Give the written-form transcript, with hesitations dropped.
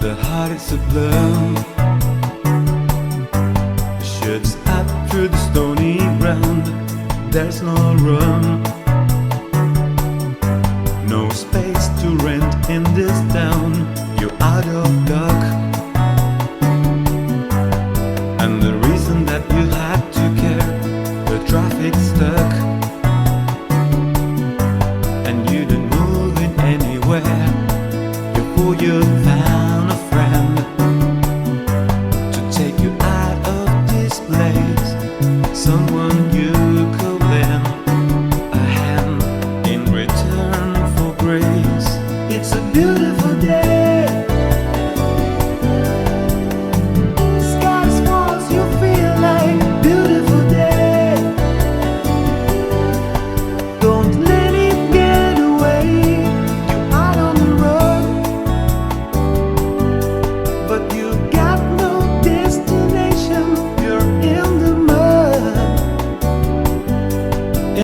The heart is a blur, shoots up through the stony ground. There's no room, no space to rent in this town. You're out of luck, and the reason that you had to care, the traffic's stuck, and you didn't move it anywhere. Before you found a friend to take you out of this place, someone you could lend a hand in return for grace. It's a beautiful